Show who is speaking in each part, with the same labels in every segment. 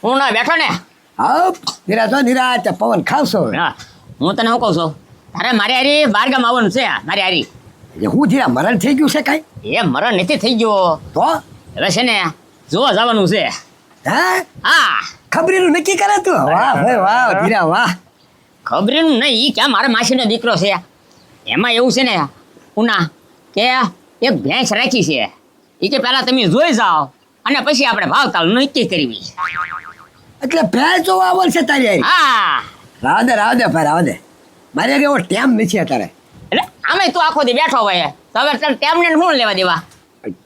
Speaker 1: હું ના બેઠો ને.
Speaker 2: હા નિરાત પવન ખાવશો.
Speaker 1: હું તને શું કહું છું, તારે મારે હારી બારગામ આવવાનું છે. મારે હારી
Speaker 2: હું ધીરા મરણ થઈ ગયું છે કાંઈ?
Speaker 1: એ મરણ નથી થઈ ગયો
Speaker 2: તો
Speaker 1: હવે છે ને જોવા જવાનું છે. હા
Speaker 2: ખબરીનું નક્કી કરે તું? વાહ ભાઈ વાહ ધીરા વાહ.
Speaker 1: ખબરીનું નહીં, ઈ ક્યાં મારા માસીનો દીકરો છે. એમાં એવું છે ને ઉના કે એક ભેંસ રાખી છે. એ કે પહેલા તમે જોઈ જાઓ અને પછી આપણે ભાવતાલ નક્કી કરવી.
Speaker 2: એટલે ભેંસ જોવા આવવાનું છે તારી હારી?
Speaker 1: હા
Speaker 2: રાવ દે ભાઈ રાવ દે. મારે એવો ટેમ નથી અત્યારે.
Speaker 1: એટલે આમે તું આખો દી બેઠો હોય તો હવે તને ટેમને શું લેવા દેવા?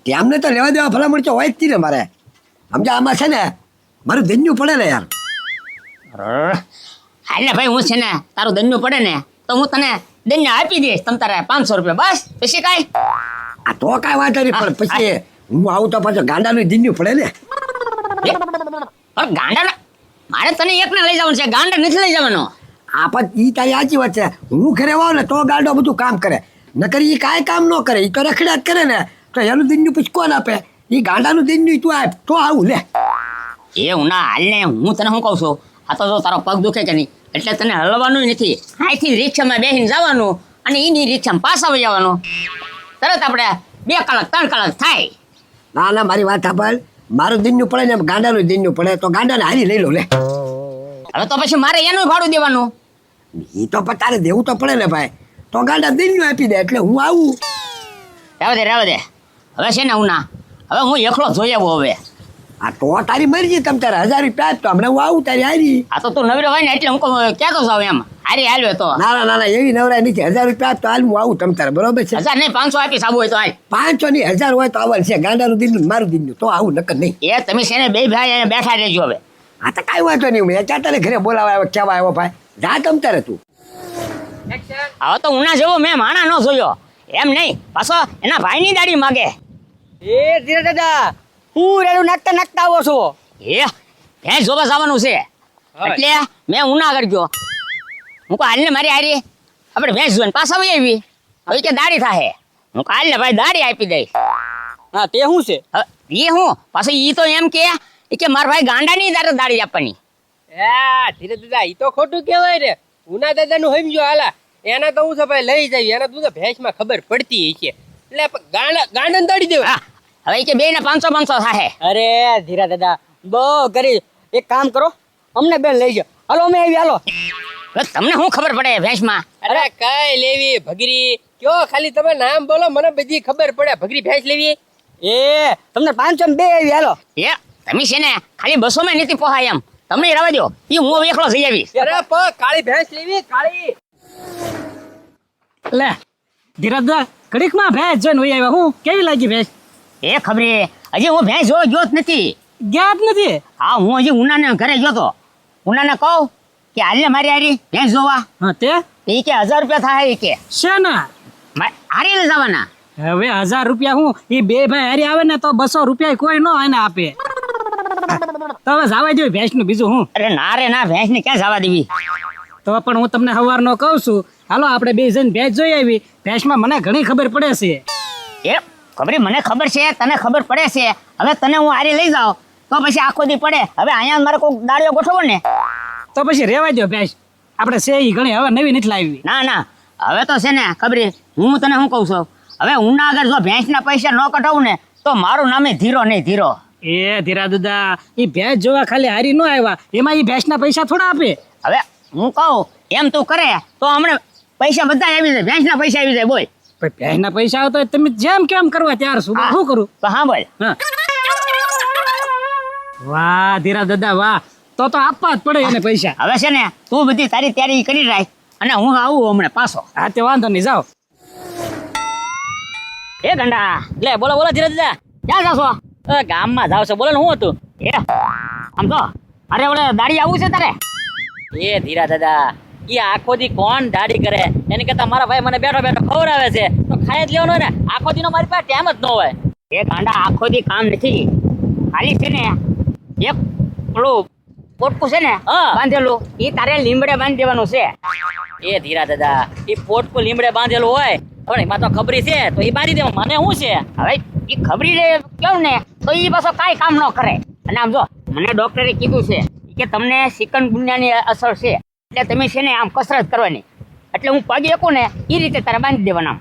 Speaker 2: ટેમને તો લેવા દેવા ભલા મળતો હોય જ ને મારે. સમજા આમાં છે ને મારું દન્યું પડે ને યાર.
Speaker 1: હાલ ને ભાઈ, હું છે ને તારું દન્યું પડે ને તો હું તને દન્ય આપી દઈશ. તમ તારે 500 રૂપિયા બસ, પછી કાંઈ.
Speaker 2: આ તો કાંઈ વાંધો નહીં, પણ પછી હું આવું તો પાછો ગાંડાનું દન્યું પડે ને.
Speaker 1: પણ ગાંડા મારે તને એકને લઈ જવાનું છે, ગાંડા નથી લઈ જવાનો.
Speaker 2: આ પણ ઈ તારી સાચી વાત છે. હું ઘરે આવું ને તો ગાંડો બધું કામ કરે, નકર ઈ કાંઈ કામ ન કરે. ઈ તો રખડ્યા જ કરે ને, તો એનું દન્યું પછી કોણ આપે? ઈ ગાંડાનું દન્યું તું આપ તો આવું લે.
Speaker 1: એ ઉના હાલ ને હું તને શું કહું છું, આ તો જો તારો પગ દુખે કે નહીં એટલે તને હલવાનું નથી. અહીંથી રિક્ષામાં બેસીને જવાનું અને એની રિક્ષામાં પાછા વહી જવાનું. તરત આપણે 2 કલાક 3 કલાક થાય.
Speaker 2: ના મારી વાત સાંભળ. મારું દન્યું પડે ને ગાંડાનું દન્યું પડે તો ગાંડાને હારી લઈ લો લે.
Speaker 1: હવે તો પછી મારે એનું ભાડું દેવાનું.
Speaker 2: ઈ તો પણ તારે દેવું તો પડે ને ભાઈ. તો ગાંડા દન્યું આપી દે એટલે હું આવું.
Speaker 1: રહેવા દે. હવે છે ને ઉના, હવે હું એકલો જોઈ આવું. હવે
Speaker 2: આ તો તારી મરજી. તમ તારે 1000 રૂપિયા તો હમણાં હું આવું તારી હારી.
Speaker 1: આ તો તું નવરો હોય ને એટલે હું કહેતો જાવ એમ હારી હાલ્યો તો.
Speaker 2: ના એવી નવરાય નથી. 1000 રૂપિયા તો હાલ હું આવું તમ તારે, બરોબર છે?
Speaker 1: 1000 નહીં 500 આપીશ આવું હોય તો હાલ.
Speaker 2: 500 ની 1000 હોય તો આવવાનું છે. ગાંડાનું દિન મારું દિન તો આવું નકર નહીં.
Speaker 1: એ તમે છે ને બે ભાઈ અહીંયા બેઠા રહેજો. હવે
Speaker 2: આ તો કાંઈ વાંધો નહીં. હું ચાર તારે ઘરે બોલાવા આવ્યો, કેવા આવ્યો ભાઈ? જા તમ તારે તું.
Speaker 1: હવે તો ઉના જેવો મેં માણા ન જોયો. એમ નહીં, પાછો એના ભાઈની દાડી માગે.
Speaker 3: એ ધીરે દાદા, હું રેડું નાખતા આવો છો?
Speaker 1: એ ભેંસ જોવા જવાનું છે એટલે મેં ઉના આગળ ગયો. હું કહું હાલ ને મારી હારી આપણે ભેંસ જોઈને પાછા વહી આવી. હવે કે દાડી થાય. હું કહું હાલ ને ભાઈ દાડી આપી દઈ.
Speaker 3: હા તે શું છે?
Speaker 1: એ હું પાછું ઈ તો એમ કે મારા ભાઈ ગાંડાની દાડી આપવાની.
Speaker 3: ધીરે દાદા, ઈ તો ખોટું કહેવાય રે. ઉના દાદા નું સમજો હાલા. એના તો હું છે ભાઈ લઈ જાય. એના તું તો ભેંસમાં ખબર પડતી છે એટલે ગાંડા દાડી દેવા.
Speaker 1: હવે કે 2 ને 500 થાય.
Speaker 3: અરે ધીરા દાદા, બહુ કરી એક કામ કરો, અમને બેન લઈ જાઓ. હાલો અમે આવી. હાલો.
Speaker 1: તમને શું ખબર પડે ભેંસમાં?
Speaker 3: અરે કઈ લેવી ભગરી કયો, ખાલી તમે નામ બોલો મને બધી ખબર પડે. ભગરી ભેંસ લેવી એ તમને 500 બે આવી. હાલો.
Speaker 1: એ તમે છે ને ખાલી 200 માં નથી પોહાય એમ. તમને રવા દો, એ હું એકલો જઈ આવીશ.
Speaker 3: અરે કાળી ભેંસ લેવી કાળી.
Speaker 4: લે ધીરજ દા, ઘડીકમાં ભેંસ જોઈને વહી આવ્યા. હું કેવી લાગી ભેંસ?
Speaker 1: એ ખબરે હજી હું ભેંસ જોવા ગયો જ નથી.
Speaker 4: ગયા જ નથી?
Speaker 1: હા, હું હજી ઉનાને ઘરે ગયો તો. ઉનાને કહું કે હાલ ને મારી હારી ભેંસ જોવા.
Speaker 4: હા તે
Speaker 1: એ કે 1000 રૂપિયા થાય. એ કે
Speaker 4: છે ને
Speaker 1: હારી લઈ જવાના.
Speaker 4: હવે 1000 રૂપિયા હું એ બે ભાઈ હારી આવે ને તો 200 રૂપિયા કોઈ નો એને આપે. તો હવે જવા દેવી ભેંસ નું બીજું હું.
Speaker 1: અરે ના રે ના, ભેંસ ને ક્યાં જવા દેવી?
Speaker 4: તો પણ હું તમને સવારનો કહું છું, હાલો આપણે બે જઈને ભેંસ જોઈ આવી. ભેંસમાં મને ઘણી ખબર પડે છે.
Speaker 1: એ ખબરી મને ખબર છે, તને ખબર પડે છે. હવે તને હું હારી લઈ જાઉં તો પછી આખો દી પડે. હવે અહીંયા મારે કોઈ દાડીઓ ગોઠવો ને
Speaker 4: તો પછી રેવા દો ભેંસ. આપણે છે એ ઘણી હવે નવી નથી લાવી.
Speaker 1: ના હવે તો છે ને ખબરી, હું તને શું કહું છું, હવે ઉના આગળ જો ભેંસના પૈસા ન કઢાવું ને તો મારું નામે ધીરો નહીં ધીરો.
Speaker 4: એ ધીરા દાદા, એ ભેંસ જોવા ખાલી હારી ન આવ્યા, એમાં એ ભેંસના પૈસા થોડા આપે.
Speaker 1: હવે હું કહું એમ તું કરે તો હમણાં પૈસા બધા આવી જાય, ભેંસના પૈસા આવી જાય. બોલ.
Speaker 4: ભેંસના પૈસા આવતા તમે જેમ કેમ કરવા ત્યાર શું કરું?
Speaker 1: તો હા બોલ.
Speaker 4: હા. વાહ ધીરા દાદા વાહ, તો આપવા જ પડે એને પૈસા.
Speaker 1: હવે છે ને તું બધી તારી તૈયારી કરી રાખ અને હું આવું હમણાં પાછો.
Speaker 4: હા તે વાંધો નહીં, જાઓ.
Speaker 1: એ ગંડા,
Speaker 3: લે બોલો ધીરે દાદા.
Speaker 1: ક્યાં જાશો?
Speaker 3: ગામમાં જાવ છો. બોલો ને, શું હતું?
Speaker 1: એ આમ તો અરે ઓલે દાડી આવું છે તારે?
Speaker 3: એ ધીરા દાદા, એ આખો દી કોણ દાડી કરે? એને કરતા મારા ભાઈ મને બેઠો ખવડાવે છે તો ખાઈ જ લેવાનો ને. આખો દી નો મારી પાસે ટાઈમ જ ન હોય.
Speaker 1: એ ગાંડા, આખો દી કામ નથી. ખાલી છે ને એક પેલું પોટકું છે ને બાંધેલું, એ તારે લીમડે બાંધી દેવાનું છે.
Speaker 3: એ ધીરા દાદા, એ પોટકું લીમડે બાંધેલું હોય પણ એમાં તો ખબરી છે તો એ બાંધી દેવા. મને શું છે?
Speaker 1: હવે એ ખબરી રે કેવું ને તો એ પાછો કાંઈ કામ ન કરે. અને આમ જો મને ડોક્ટરે કીધું છે કે તમને ચિકનગુનિયાની અસર છે એટલે તમે છે ને આમ કસરત કરવાની એટલે હું પગ એકું ને એ રીતે તારે બાંધી દેવાના આમ.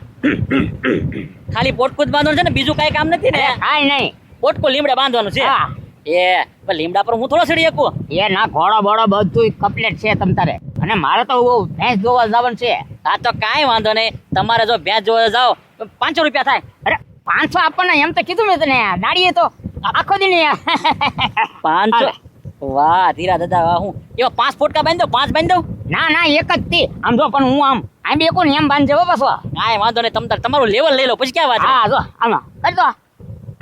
Speaker 5: ખાલી પોટકું જ બાંધવાનું છે ને બીજું કાંઈ કામ નથી ને
Speaker 1: કાંઈ નહીં.
Speaker 5: પોટકું લીમડે બાંધવાનું છે
Speaker 1: હા.
Speaker 5: એ પણ લીમડા પર હું થોડો ચડી શકું
Speaker 1: એ ના ઘોડો બોડો બધું કમ્પ્લીટ છે તમ તારે અને મારે તો ભેંસ જોવા જવાનું છે.
Speaker 5: આ તો કાંઈ વાંધો નહીં તમારે જો ભેંસ જોવા જાઓ તો 500 રૂપિયા થાય
Speaker 1: અરે 500 આપણને એમ તો કીધું મેં તને દાડીએ તો આખો દી ને
Speaker 5: 500 વાહ ધીરા દાદા વાહ હું એવા 5 ફોટકા બાંધી દઉં 5 બાંધી દઉં
Speaker 1: ના ના એક જ થી આમ જો પણ હું આમ બે કોણ એમ બાંધજે હો પાછો.
Speaker 5: કાંઈ વાંધો નહીં તમારું લેવલ લઈ લો પછી ક્યાં વાત
Speaker 1: હા જો આમ કરી દો.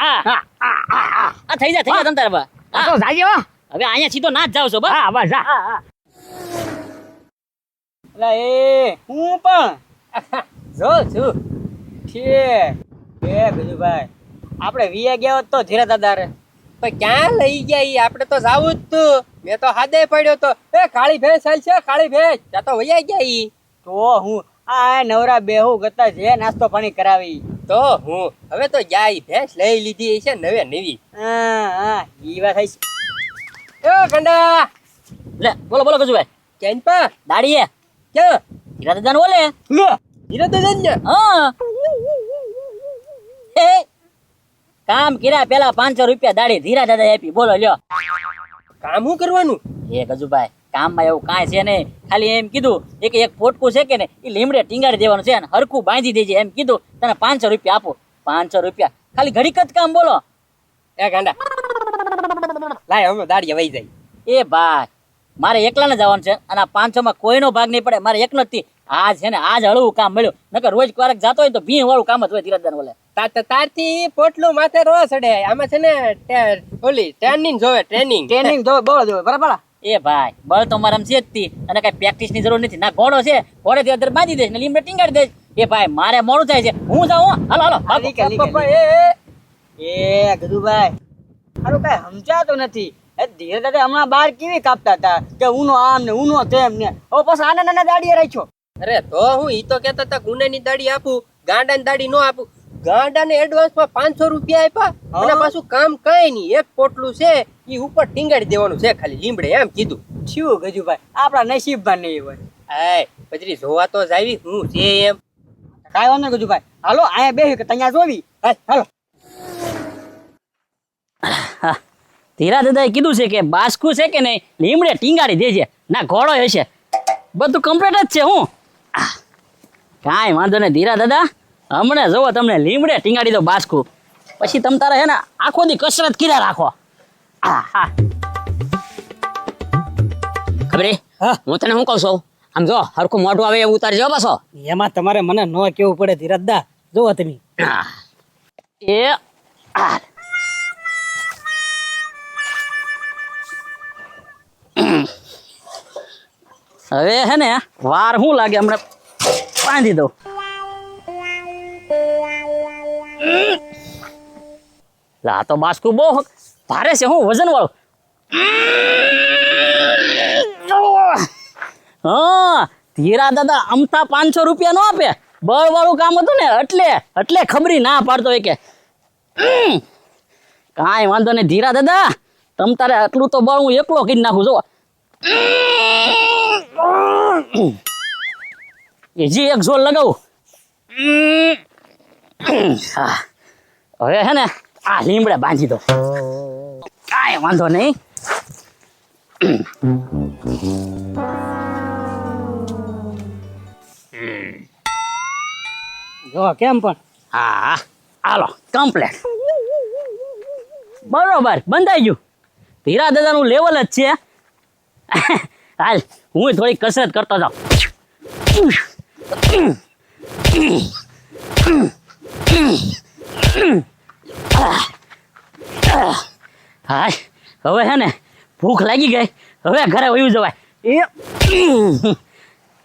Speaker 5: હા
Speaker 1: હા હા હા હા
Speaker 5: આ થઈ જાય તમ તારે બા
Speaker 1: તો જાજે હો.
Speaker 5: હવે અહીંયા સીધો ના જ જાવ છો બા
Speaker 1: હા બસ જા.
Speaker 4: એટલે એ હું પણ જો છું ઠીક એ ગજુભાઈ આપણે વીએ ગયા હોત તો ધીરા દાદા રે
Speaker 3: પણ ક્યાં લઈ ગયા ઈ? આપણે તો જાવું જ તું. મેં તો હાદે પડ્યો તો એ કાળી ભેંસ હાલ છે કાળી ભેંસ ત્યાં તો વૈયા ગયા ઈ.
Speaker 4: તો હું આ નવરા બેહુ ગતા જે નાસ્તો પાણી કરાવી
Speaker 3: તો હું હવે તો ગયા ઈ ભેંસ લઈ લીધી છે નવે નવી.
Speaker 4: હા ઈ વાત થઈ
Speaker 3: એ ગંડા
Speaker 5: લે બોલો બોલો કજુભાઈ
Speaker 3: કેન પા
Speaker 5: દાડીએ
Speaker 3: કે
Speaker 5: ધીરા દાદાને ઓલે
Speaker 3: હીરા તો જન ને
Speaker 5: હા હે કામ કર્યા પેલા 500 રૂપિયા દાડી ધીરા દાદા આપી બોલો લ્યો
Speaker 3: કામ શું કરવાનું?
Speaker 5: એ ગજુભાઈ કામમાં એવું કાંઈ છે નહીં ખાલી એમ કીધું એક પોટકું છે કે ને એ લીમડે ટીંગાડી દેવાનું છે અને હરખું બાંધી દેજે એમ કીધું તને 500 રૂપિયા આપો 500 રૂપિયા ખાલી ઘડીક જ કામ બોલો
Speaker 3: એ ગાંડા લાય હવે દાડીએ વહી જાય.
Speaker 5: એ ભાઈ મારે એકલાને જવાનું છે અને આ 500 માં કોઈનો ભાગ નહીં પડે મારે એકનો જ થી આજ છે ને આજ હળવું કામ મળ્યું નકર રોજ ક્યારેક જતો હોય તો ભીં વાળું કામ જ હોય ધીરજદાન બોલે
Speaker 3: તારથી પોટલું માથે રો ચડે. આમાં છે ને ઓલી ટ્રેનિંગ જોવે ટ્રેનિંગ.
Speaker 4: ટ્રેનિંગ જો બોલો જો બરાબર
Speaker 5: એ ભાઈ બળ તો મારામ છે જ તી અને કઈ પ્રેક્ટિસ ની જરૂર નથી ના ઘોડો છે ઘોડે થી અંદર બાંધી દઈશ ને લીમડે ટીંગાડી દઈશ. એ ભાઈ મારે મોડું થાય છે હું જાઉં હો. હાલો હાલો
Speaker 4: એ ગજુભાઈ હારું કઈ સમજાતું નથી એ ધીરે દાદા હમણાં બાર કેવી કાપતા હતા કે ઉનો આમ ને ઉનો તેમ ને હવે પછી આના નાના દાડીએ રાખ્યો.
Speaker 3: અરે તો હું ઈ તો કેતા હતા ગુનેની દાડી આપું ગાંડાની દાડી નો આપું. ગાંડાને એડવાન્સમાં 500 રૂપિયા આપ્યા અને પાછું કામ કઈ નહીં એક પોટલું છે ઈ ઉપર ટીંગાડી દેવાનું છે ખાલી લીમડે એમ કીધું.
Speaker 4: શું ગજુભાઈ આપણા નસીબમાં નહીં હોય
Speaker 3: આય પછી જોવા તો જાવી હું છે એમ.
Speaker 4: કાંઈ વાંધો નહીં ગજુભાઈ હાલો અહીંયા બેસી કે ત્યાં જોવી હાલો
Speaker 5: ધીરા દાદાએ કીધું છે કે બાસકું છે કે નહીં લીમડે ટીંગાડી દેજે ના ઘોડો હશે બધું કમ્પ્લીટ જ છે હું કાંઈ વાંધો નહીં ધીરા દાદા હમણાં જોવો તમને લીમડે ટીંગાડી દો બાસકું પછી તમ તારે હે ને આખો દી કસરત કર્યા રાખો હા
Speaker 1: ખબરે
Speaker 4: હા.
Speaker 1: હું તને શું કહું છું આમ જો હરખું મોઢું આવે એવું ઉતારજો પાછો.
Speaker 4: એમાં તમારે મને ન કેવું પડે ધીરજ દા જોવો તમે
Speaker 5: એ આ હવે હે ને વાર શું લાગે હમણાં બાંધી દઉં આ તો બાસ્કું બહુ ભારે છે હું વજન વાળું હા ધીરા દાદા અમથા 500 રૂપિયા નો આપે બળ વાળું કામ હતું ને એટલે ખબરી ના પાડતો હોય કે કાંઈ વાંધો નહીં ધીરા દાદા તમ તારે આટલું તો બળ હું એકલો કરી નાખું જો હજી એક ઝોલ લગાવું હવે હે ને આ લીમડે બાંધી દો કાંઈ વાંધો નહીં
Speaker 4: જો કેમ પણ
Speaker 1: હા હાલો કમ્પ્લેટ.
Speaker 5: બરોબર બંધાઈ ગયું ધીરા દાદાનું લેવલ જ છે હાલ હું થોડી કસરત કરતો જાઉં હા હવે હે ને ભૂખ લાગી ગઈ હવે ઘરે વયું જવાય એ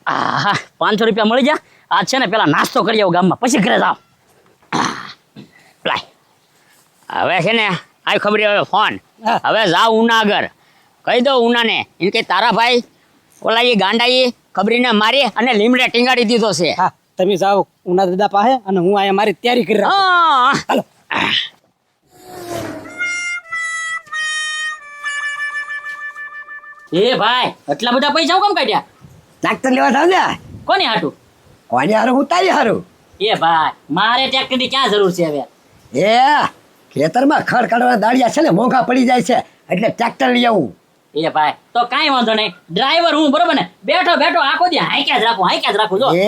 Speaker 5: હા 500 રૂપિયા મળી જા આજ છે ને પેલા નાસ્તો કરી આવું ગામમાં પછી ઘરે જાઓ
Speaker 1: લાય હવે છે ને આ ખબર હવે ફોન
Speaker 4: હા.
Speaker 1: હવે જાવ ઉનાગર કહી દો ઉનાને એમ કે તારા ભાઈ ઓલા એ ગાંડાએ ખબરીને મારી અને લીમડે ટીંગાડી દીધો છે.
Speaker 4: હા તમે જાઓ ઉના દાદા પાસે અને હું અહીંયા મારી તૈયારી કરી રાખું
Speaker 1: હા
Speaker 4: હાલો
Speaker 5: એ ભાઈ એટલા બધા પૈસા હું કેમ કાઢ્યા?
Speaker 2: ટ્રેક્ટર લેવા થાવ ને
Speaker 5: કોની હાટું?
Speaker 2: કોને હારું હું તારી હારું
Speaker 5: એ ભાઈ મારે ટ્રેક્ટરની ક્યાં જરૂર છે હવે?
Speaker 2: એ ખેતરમાં ખડ કાઢવાના દાળિયા છે ને મોંઘા પડી જાય છે એટલે ટ્રેક્ટર લઈ આવું.
Speaker 5: એ ભાઈ તો કાંઈ વાંધો નહીં, ડ્રાઈવર હું બરોબર ને, બેઠો બેઠો આખો દી હાંક્યા જ રાખું જો.
Speaker 2: એ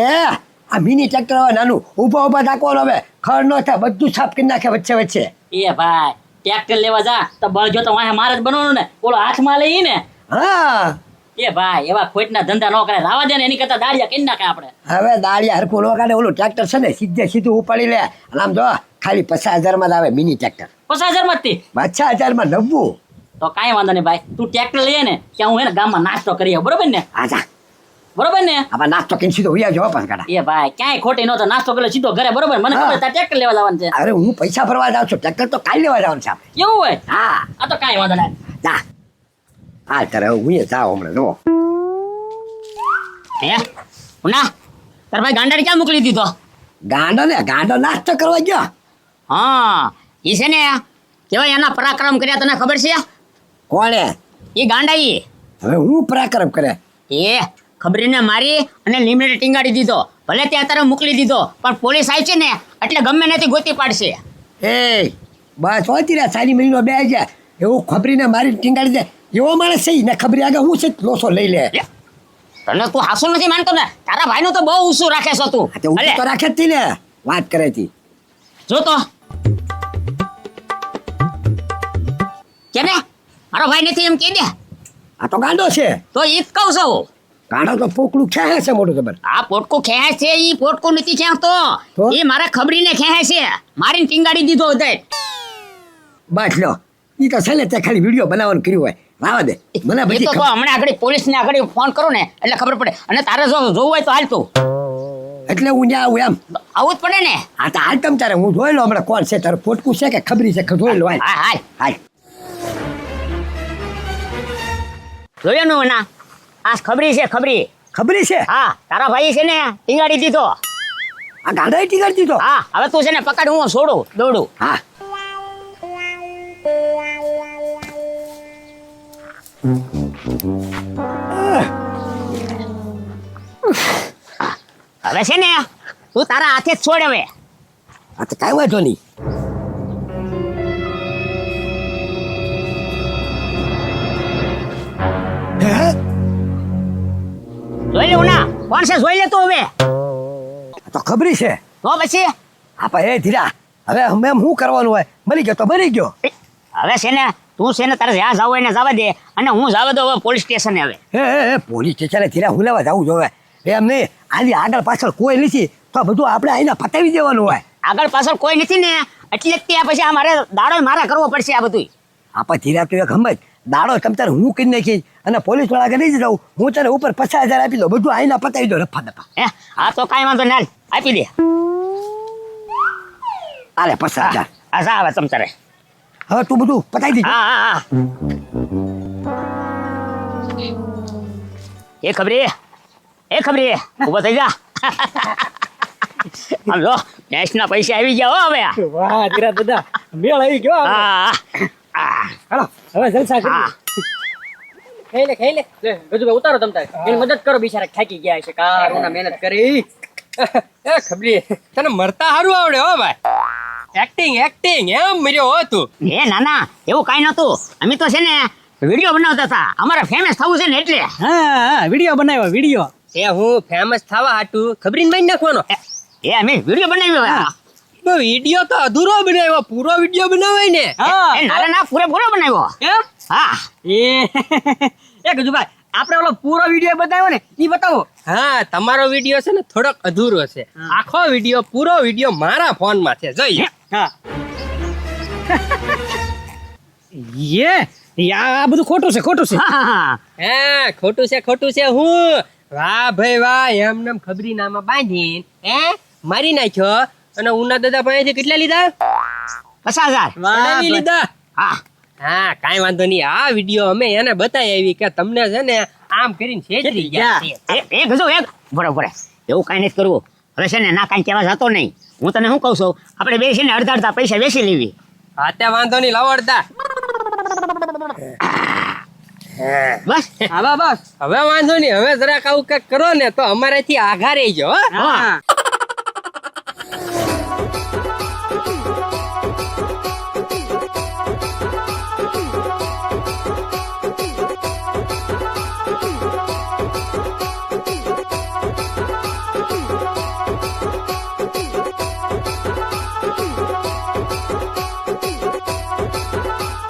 Speaker 2: આ મિની ટ્રેક્ટર હવે નાનું ઊભા ઊભા રાખવાનું હવે ખડ ન થાય બધું સાફ કરી નાખે વચ્ચે વચ્ચે.
Speaker 5: એ ભાઈ ટ્રેક્ટર લેવા જા તો બળજો તો વાંહે મારે જ બનવાનું ને, ઓલો હાથમાં લઈ ને.
Speaker 2: હા
Speaker 5: એ ભાઈ એવા ખોટના ધંધા ન કરે, રાવા દે ને, એની કરતા દાળિયા કરી નાખે આપણે.
Speaker 2: હવે દાળિયા હરખું ન કાઢે ઓલું ટ્રેક્ટર છે ને સીધે સીધું ઉપાડી લે અને આમ જો ખાલી 50,000 માં જ આવે મિની ટ્રેક્ટર.
Speaker 5: 50,000 માં જ થી
Speaker 2: 50,000 માં નવું.
Speaker 5: તો કાંઈ વાંધો નહીં ભાઈ, તું ટ્રેક્ટર લઈએ ને ત્યાં હું એને ગામમાં નાસ્તો કરી આવું, બરોબર ને?
Speaker 2: આજા
Speaker 5: બરોબર ને?
Speaker 2: આમાં નાસ્તો કરીને સીધો ઉયા જવા પાસ કાઢા.
Speaker 5: એ ભાઈ ક્યાંય ખોટી નહોતો, નાસ્તો કર્યો સીધો ઘરે, બરોબર? મને ખબર તાર ટ્રેક્ટર લેવા જવાનું છે.
Speaker 2: અરે હું પૈસા ભરવા જાઉં છું ટ્રેક્ટર તો કાલ લેવા જવાનું છે આપણે.
Speaker 5: એવું હોય?
Speaker 2: હા
Speaker 5: આ તો કાંઈ વાંધો નહીં.
Speaker 2: જા હાલ તારે હું જાઉં હમણાં જો.
Speaker 1: હે ઉના તાર ભાઈ ગાંડાને ક્યાં મોકલી દીધો?
Speaker 2: ગાંડો નાસ્તો કરવા ગયો.
Speaker 1: હા ઈ છે ને કેવાય એના પરાક્રમ કર્યા તને ખબર છે?
Speaker 2: કોણે?
Speaker 1: એ ગાંડા ઈ
Speaker 2: હવે હું પરાક્રમ કરે?
Speaker 1: એ ખબરીને મારી અને લીમડીને ટીંગાડી દીધો. ભલે ત્યાં તારે મોકલી દીધો પણ પોલીસ આવી છે ને એટલે ગમે નથી ગોતી પાડશે.
Speaker 2: એ બસ હોતી રહ્યા સારી મહિનો બે જાય એવું ખબરીને મારી ટીંગાડી દે એવો માણસ છે ને ખબરી આગળ હું છે લોસો લઈ લે.
Speaker 1: તને તું હાસું નથી માનતો ને? તારા ભાઈનું તો બહુ ઊંચું રાખે છે તું.
Speaker 2: આ તે ઊંચું તો રાખે જ તી ને વાત કરે તી.
Speaker 1: જો તો કેને મારો ભાઈ નથી એમ કહી દે.
Speaker 2: આ તો ગાંડો છે.
Speaker 1: તો ઈ જ કહું છું.
Speaker 2: ગાંડો તો પોકલું ખેહે છે મોટું ખબર.
Speaker 1: આ પોટકું ખેંચે છે, ઈ પોટકું નથી ખેંચતો.
Speaker 2: તો?
Speaker 1: ઈ મારા ખબરીને ખેંચે છે, મારીને ટીંગાડી દીધો હતો.
Speaker 2: બસ લો ઈ તો છે ને તે ખાલી વિડીયો બનાવવાનું કર્યું હોય રાવા દે મને
Speaker 1: એ
Speaker 2: બધી
Speaker 1: તો
Speaker 2: ખબર.
Speaker 1: હમણાં આગળ પોલીસને આગળ ફોન કરું ને એટલે ખબર પડે. અને તારે જો જોવું હોય તો હાલ તું.
Speaker 2: એટલે હું ત્યાં આવું એમ.
Speaker 1: આવું જ પડે ને.
Speaker 2: હા તો હાલ તમ તારે હું જોઈ લો હમણાં કોણ છે તારું પોટકું છે કે ખબરી છે જોઈ લો હાલ
Speaker 1: હા હાલ
Speaker 2: હાલ.
Speaker 1: જોયું ને ના આ ખબરી છે ખબરી.
Speaker 2: ખબરી છે
Speaker 1: હા તારા ભાઈ છે ને ટીંગાડી દીધો.
Speaker 2: આ ગાંડાએ ટીંગાડી દીધો.
Speaker 1: હા હવે તું છે ને પકડ, હું છોડું દોડું.
Speaker 2: હા
Speaker 1: હવે છે ને તું તારા હાથે જ છોડ હવે.
Speaker 2: આ તો કાંઈ વાંધો નહીં. હે
Speaker 1: જોઈ લેવું ના કોણ છે જોઈ લે તું હવે.
Speaker 2: આ તો ખબરી છે.
Speaker 1: તો પછી
Speaker 2: હા પણ એ ધીરા હવે અમે એમ શું કરવાનું હોય મરી ગયો તો મરી ગયો.
Speaker 1: હવે છે ને તું છે ને તારે જ્યાં જવું એને જવા દે અને હું જવા દઉં હવે પોલીસ સ્ટેશને. હવે
Speaker 2: હે પોલીસ સ્ટેશને ધીરા હું લેવા જવું જોવે એમ નહીં. આની આગળ પાછળ કોઈ નથી તો બધું આપણે આઈને પતાવી દેવાનું હોય.
Speaker 1: આગળ પાછળ કોઈ નથી ને એટલે જ ત્યાં પછી આ મારે દાડો મારે કરવો પડશે આ બધું.
Speaker 2: આપણે ધીરા તો એક સમજ દાડો તમ તારે હું કરી નાખી અને પોલીસ વાળા આગળ નહીં જાઉં હું તને ઉપર 50,000 આપી દઉં બધું આઈને પતાવી દો રફા દફા.
Speaker 1: હે હા તો કાંઈ વાંધો નહીં, હાલ આપી દે.
Speaker 2: અરે 50,000
Speaker 1: હા જા હવે તમ તારે.
Speaker 2: હવે તું બધું પતાવી દીધું.
Speaker 1: હા હા હા એ ખબરી ઉભો થઈ જા. આમ જો ભેંસના પૈસા આવી ગયા હો હવે.
Speaker 4: વાહ ધીરા દાદા મેળ આવી ગયો આપણે.
Speaker 1: હા
Speaker 4: હાલો હવે જલસા
Speaker 1: હા
Speaker 4: કરીએ. ખાઈ લે લે ગજુભાઈ ઉતારો તમ તારે એની મદદ કરો, બિચારા થાકી ગયા છે કારુના મહેનત કરી.
Speaker 3: એ ખબરી તને મરતા સારું આવડે હો ભાઈ. એક્ટિંગ એમ મર્યો હો તું.
Speaker 1: એ ના ના એવું કાંઈ નહોતું. અમે તો છે ને વિડીયો બનાવતા હતા, અમારે ફેમસ થવું છે ને એટલે.
Speaker 4: હા વિડીયો બનાવ્યો વિડીયો.
Speaker 3: એ હું ફેમસ થવા હાટું ખબરીને મારી નાખવાનો.
Speaker 1: એ અમે વિડીયો બનાવ્યો.
Speaker 3: વિડીયો તો અધૂરો બનાવ્યો, પૂરો વિડીયો બનાવાય ને.
Speaker 4: હા
Speaker 1: એ નાના ના પૂરેપૂરો બનાવ્યો.
Speaker 4: એમ
Speaker 1: હા
Speaker 4: એ ગજુભાઈ આપણે ઓલો પૂરો વિડીયો બતાવ્યો ને ઈ બતાવો.
Speaker 3: હા તમારો વિડીયો છે ને થોડોક અધૂરો છે. આખો વિડીયો પૂરો વિડીયો મારા ફોનમાં છે જોઈએ.
Speaker 4: હા આ બધું ખોટું છે
Speaker 1: હા હા
Speaker 3: હે ખોટું છે હું. વાહ ભાઈ વાહ એમ નેમ ખબરી નામાં બાંધીને મારી નાખ્યો અને ઉના દાદા પાસેથી કેટલા લીધા?
Speaker 1: 50,000.
Speaker 3: પડાવી લીધા.
Speaker 1: હા
Speaker 3: હા કાંઈ વાંધો નહીં. આ વિડીયો અમે એને બતાવી આવી કે તમને છે ને આમ કરીને છેતરી ગયા.
Speaker 1: એક હજુ એક બરોબર એવું કાંઈ નથી કરવું. હવે છે ને ના કાંઈ કહેવા જતો નહીં. હું તને શું કહું છું, આપણે બે છે ને અડધા અડધા પૈસા વેચી લેવી.
Speaker 3: હા તે વાંધો નહીં લાવો અડધા.
Speaker 1: બસ
Speaker 4: હા બસ
Speaker 3: હવે વાંધો નહીં, હવે જરાક આવું કંઈક કરો ને તો અમારેથી આઘા રહી જાઓ, હો.
Speaker 4: હા